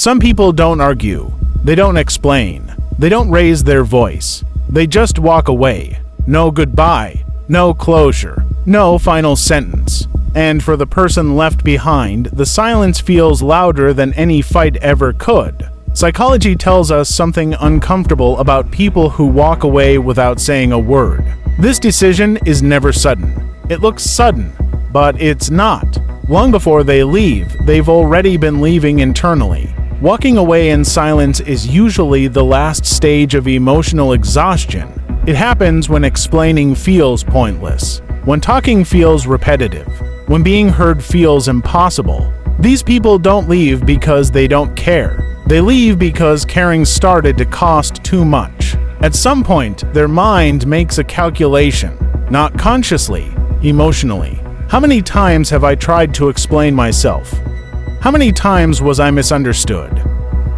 Some people don't argue. They don't explain. They don't raise their voice. They just walk away. No goodbye. No closure. No final sentence. And for the person left behind, the silence feels louder than any fight ever could. Psychology tells us something uncomfortable about people who walk away without saying a word. This decision is never sudden. It looks sudden, but it's not. Long before they leave, they've already been leaving internally. Walking away in silence is usually the last stage of emotional exhaustion. It happens when explaining feels pointless, when talking feels repetitive, when being heard feels impossible. These people don't leave because they don't care. They leave because caring started to cost too much. At some point, their mind makes a calculation, not consciously, emotionally. How many times have I tried to explain myself? How many times was I misunderstood?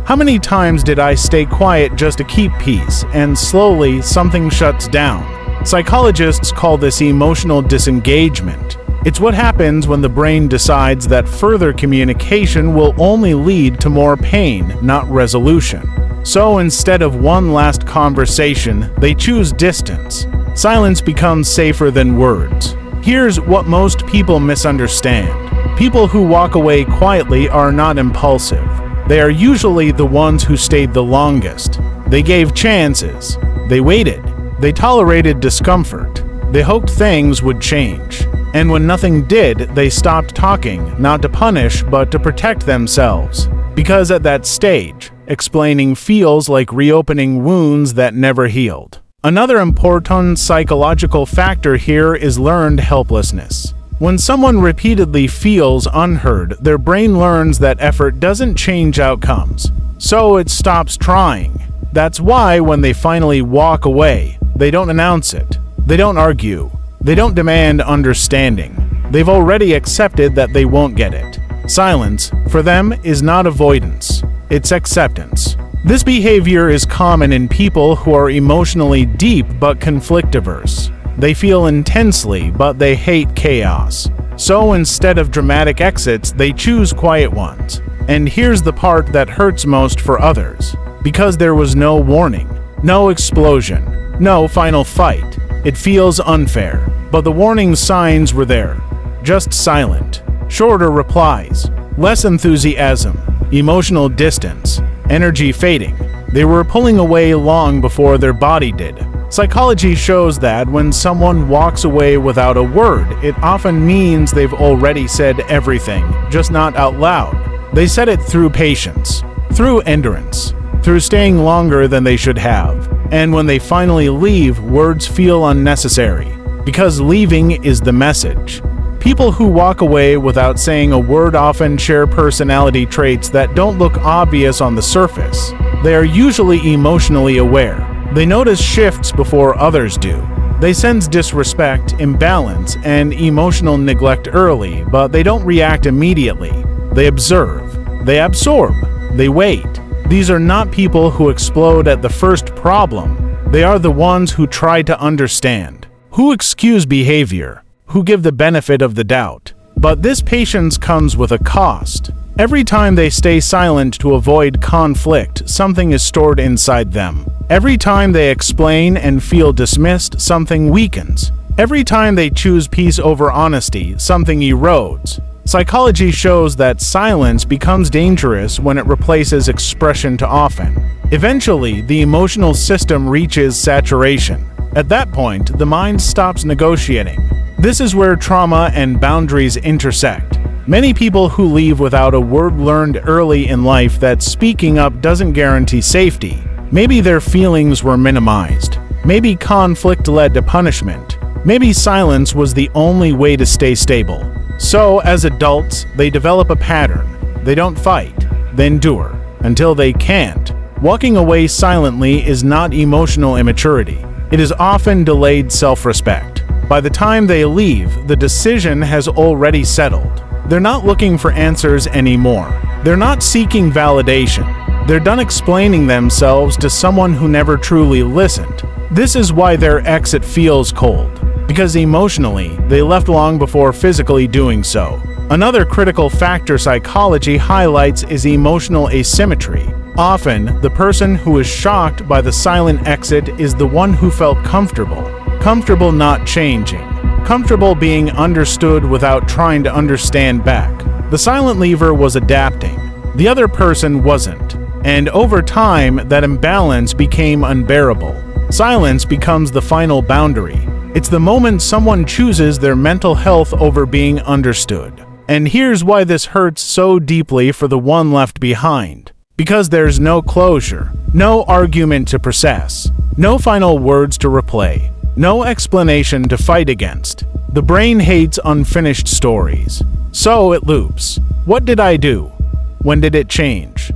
How many times did I stay quiet just to keep peace, and slowly something shuts down? Psychologists call this emotional disengagement. It's what happens when the brain decides that further communication will only lead to more pain, not resolution. So instead of one last conversation, they choose distance. Silence becomes safer than words. Here's what most people misunderstand. People who walk away quietly are not impulsive. They are usually the ones who stayed the longest. They gave chances. They waited. They tolerated discomfort. They hoped things would change. And when nothing did, they stopped talking, not to punish, but to protect themselves. Because at that stage, explaining feels like reopening wounds that never healed. Another important psychological factor here is learned helplessness. When someone repeatedly feels unheard, their brain learns that effort doesn't change outcomes, so it stops trying. That's why when they finally walk away, they don't announce it. They don't argue. They don't demand understanding. They've already accepted that they won't get it. Silence, for them, is not avoidance. It's acceptance. This behavior is common in people who are emotionally deep but conflict-averse. They feel intensely, but they hate chaos. So instead of dramatic exits, they choose quiet ones. And here's the part that hurts most for others. Because there was no warning, no explosion, no final fight. It feels unfair. But the warning signs were there. Just silent. Shorter replies. Less enthusiasm. Emotional distance. Energy fading. They were pulling away long before their body did. Psychology shows that when someone walks away without a word, it often means they've already said everything, just not out loud. They said it through patience, through endurance, through staying longer than they should have. And when they finally leave, words feel unnecessary, because leaving is the message. People who walk away without saying a word often share personality traits that don't look obvious on the surface. They are usually emotionally aware. They notice shifts before others do. They sense disrespect, imbalance, and emotional neglect early, but they don't react immediately. They observe. They absorb. They wait. These are not people who explode at the first problem. They are the ones who try to understand, who excuse behavior, who give the benefit of the doubt. But this patience comes with a cost. Every time they stay silent to avoid conflict, something is stored inside them. Every time they explain and feel dismissed, something weakens. Every time they choose peace over honesty, something erodes. Psychology shows that silence becomes dangerous when it replaces expression too often. Eventually, the emotional system reaches saturation. At that point, the mind stops negotiating. This is where trauma and boundaries intersect. Many people who leave without a word learned early in life that speaking up doesn't guarantee safety. Maybe their feelings were minimized. Maybe conflict led to punishment. Maybe silence was the only way to stay stable. So, as adults, they develop a pattern. They don't fight. They endure. Until they can't. Walking away silently is not emotional immaturity. It is often delayed self-respect. By the time they leave, the decision has already settled. They're not looking for answers anymore. They're not seeking validation. They're done explaining themselves to someone who never truly listened. This is why their exit feels cold. Because emotionally, they left long before physically doing so. Another critical factor psychology highlights is emotional asymmetry. Often, the person who is shocked by the silent exit is the one who felt comfortable not changing, comfortable being understood without trying to understand back. The silent leaver was adapting, the other person wasn't, and over time, that imbalance became unbearable. Silence becomes the final boundary. It's the moment someone chooses their mental health over being understood. And here's why this hurts so deeply for the one left behind. Because there's no closure, no argument to process, no final words to replay, no explanation to fight against. The brain hates unfinished stories. So it loops. What did I do? When did it change?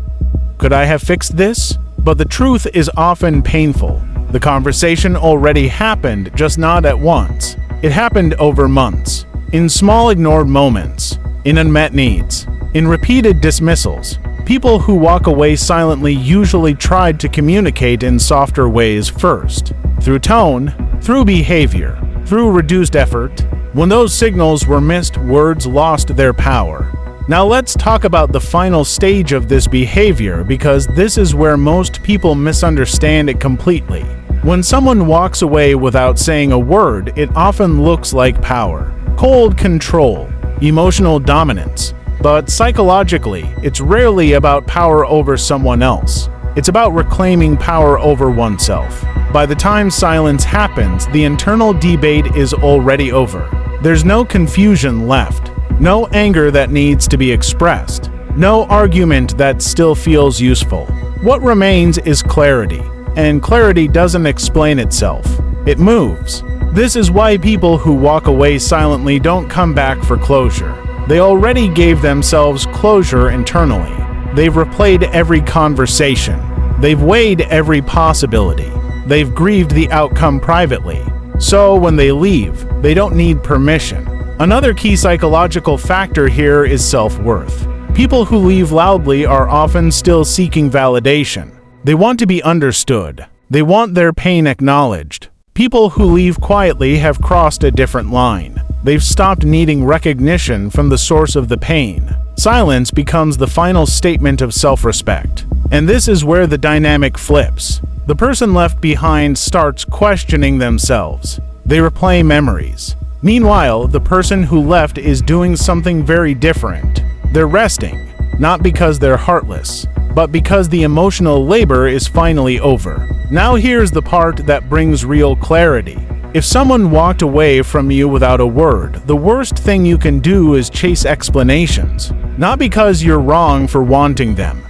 Could I have fixed this? But the truth is often painful. The conversation already happened, just not at once. It happened over months, in small ignored moments, in unmet needs, in repeated dismissals. People who walk away silently usually tried to communicate in softer ways first, through tone, through behavior, through reduced effort. When those signals were missed, words lost their power. Now let's talk about the final stage of this behavior, because this is where most people misunderstand it completely. When someone walks away without saying a word, it often looks like power, cold control, emotional dominance. But psychologically, it's rarely about power over someone else. It's about reclaiming power over oneself. By the time silence happens, the internal debate is already over. There's no confusion left, no anger that needs to be expressed, no argument that still feels useful. What remains is clarity. And clarity doesn't explain itself. It moves. This is why people who walk away silently don't come back for closure. They already gave themselves closure internally. They've replayed every conversation. They've weighed every possibility. They've grieved the outcome privately. So when they leave, they don't need permission. Another key psychological factor here is self-worth. People who leave loudly are often still seeking validation. They want to be understood. They want their pain acknowledged. People who leave quietly have crossed a different line. They've stopped needing recognition from the source of the pain. Silence becomes the final statement of self-respect. And this is where the dynamic flips. The person left behind starts questioning themselves. They replay memories. Meanwhile, the person who left is doing something very different. They're resting, not because they're heartless, but because the emotional labor is finally over. Now here's the part that brings real clarity. If someone walked away from you without a word, the worst thing you can do is chase explanations. Not because you're wrong for wanting them,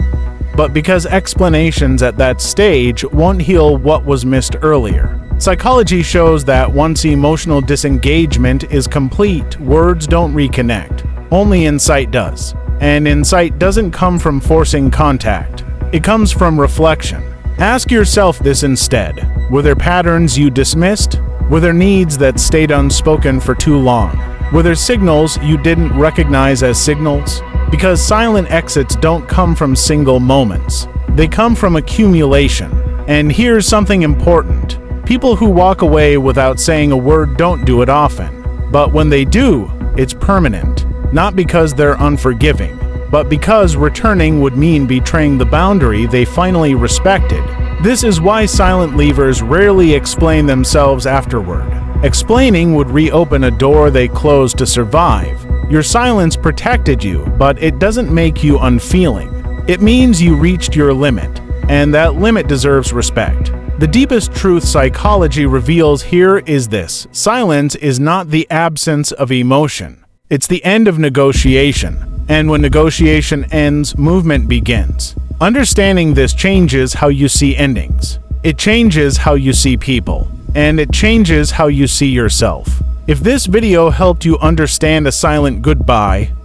but because explanations at that stage won't heal what was missed earlier. Psychology shows that once emotional disengagement is complete, words don't reconnect. Only insight does. And insight doesn't come from forcing contact. It comes from reflection. Ask yourself this instead. Were there patterns you dismissed? Were there needs that stayed unspoken for too long? Were there signals you didn't recognize as signals? Because silent exits don't come from single moments. They come from accumulation. And here's something important. People who walk away without saying a word don't do it often. But when they do, it's permanent. Not because they're unforgiving, but because returning would mean betraying the boundary they finally respected. This is why silent leavers rarely explain themselves afterward. Explaining would reopen a door they closed to survive. Your silence protected you, but it doesn't make you unfeeling. It means you reached your limit, and that limit deserves respect. The deepest truth psychology reveals here is this: silence is not the absence of emotion. It's the end of negotiation, and when negotiation ends, movement begins. Understanding this changes how you see endings. It changes how you see people, and it changes how you see yourself. If this video helped you understand a silent goodbye,